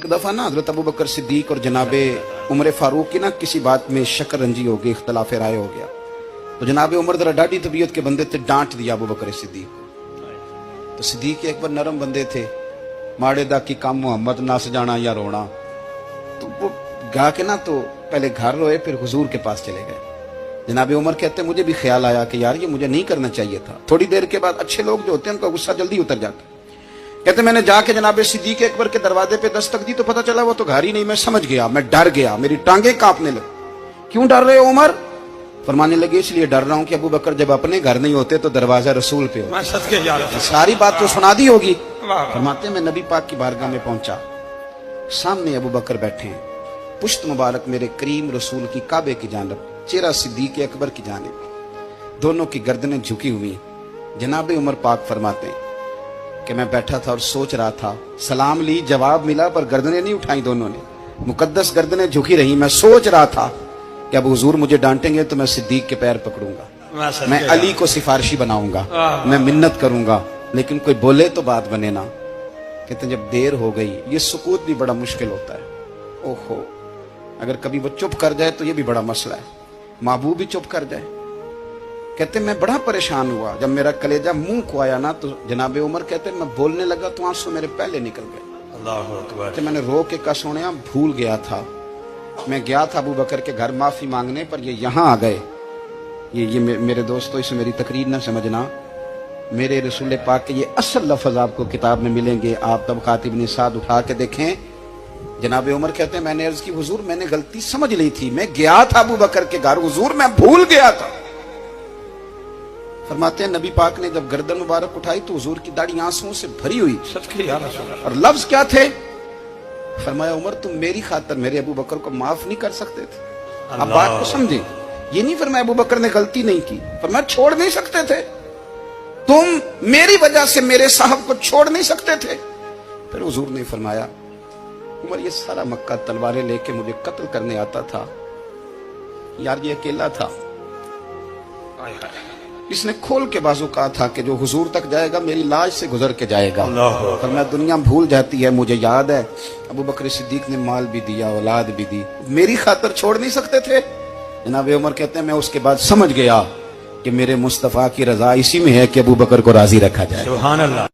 दफा ना हजरत अबू बकर सिद्दीक और जनाबे उमर फारूक की ना किसी बात में शक्कर रंजी हो गई, इख्तलाफ राय हो गया। तो जनाबे उमर जरा डाढ़ी तबीयत के बंदे थे, डांट दिया अबू बकर सिद्दीक को। तो सिद्दीक एक बार नरम बंदे थे, माड़े दा की काम मोहम्मद नस जाना या रोना। तो वो गा के ना तो पहले घर रोए, फिर हुजूर के पास चले गए। जनाबे उमर कहते मुझे भी ख्याल आया कि यार ये मुझे नहीं करना चाहिए था। थोड़ी देर के बाद अच्छे लोग जो होते हैं उनका गुस्सा जल्दी उतर जाता। कहते मैंने जाके जनाबे सिद्दीक अकबर के दरवाजे पे दस्तक दी तो पता चला वो तो घर ही नहीं। मैं समझ गया, मैं डर गया, मेरी टांगे कांपने लगी। क्यों डर रहे हो उमर? फरमाने लगे इसलिए डर रहा हूं कि अबू बकर जब अपने घर नहीं होते तो दरवाजा रसूल पे हो। सारी बात तो सुना दी होगी। फरमाते मैं नबी पाक की बारगाह में पहुंचा, सामने अबू बकर बैठे हैं, पुश्त मुबारक मेरे करीम रसूल की काबे की जानब, चेहरा सिद्दीक अकबर की जानब, दोनों की गर्दनें झुकी हुई। जनाबे उमर पाक फरमाते हैं कि मैं बैठा था और सोच रहा था, सलाम ली, जवाब मिला, पर गर्दनें नहीं उठाई दोनों ने, मुकद्दस गर्दनें झुकी रही। मैं सोच रहा था कि अब हुजूर मुझे डांटेंगे तो मैं सिद्दीक के पैर पकड़ूंगा, मैं अली को सिफारिशी बनाऊंगा, मैं मिन्नत करूंगा, लेकिन कोई बोले तो बात बने ना। कहते जब देर हो गई, ये सुकूत भी बड़ा मुश्किल होता है। ओहो, अगर कभी वो चुप कर जाए तो ये भी बड़ा मसला है, महबूब भी चुप कर जाए। कहते मैं बड़ा परेशान हुआ, जब मेरा कलेजा मुंह को आया ना तो जनाबे उमर कहते मैं बोलने लगा तो आंसू मेरे पहले निकल गए। अल्लाहु अकबर। मैंने रो के कहा सोनिया भूल गया था, मैं गया था अबू बकर के घर माफी मांगने, पर ये यहाँ आ गए। ये मेरे दोस्तों इसे मेरी तकरीर ना समझना, मेरे रसूल पाक के ये असल लफ्ज आपको किताब में मिलेंगे। आप तब खातिब ने साथ उठा के देखें। जनाबे उमर कहते हैं मैंने अर्ज की हुजूर मैंने गलती समझ ली थी, मैं गया था अबू बकर के घर हुजूर, मैं भूल गया था। फरमाते हैं नबी पाक ने जब गर्दन मुबारक उठाई तो हुजूर की दाढ़ी आंसुओं से भरी हुई। और लफ्ज क्या थे? फरमाया उमर तुम मेरी खातर मेरे अबू बकर को माफ नहीं कर सकते थे? आप बात को समझे, ये नहीं फरमाया अबू बकर ने गलती नहीं की, फरमाया छोड़ नहीं सकते थे, तुम मेरी वजह से मेरे साहब को छोड़ नहीं सकते थे। फिर हुजूर ने फरमाया उमर ये सारा मक्का तलवारें लेके मुझे कत्ल करने आता था, यार ये अकेला था, इसने खोल के बाजू कहा था कि जो हुजूर तक जाएगा मेरी लाश से गुजर के जाएगा। पर मैं दुनिया भूल जाती है, मुझे याद है अबू बकर सिद्दीक ने माल भी दिया, औलाद भी दी, मेरी खातर छोड़ नहीं सकते थे। जनाब उमर कहते हैं मैं उसके बाद समझ गया कि मेरे मुस्तफा की रजा इसी में है कि अबू बकर को राजी रखा जाए। सुभान अल्लाह।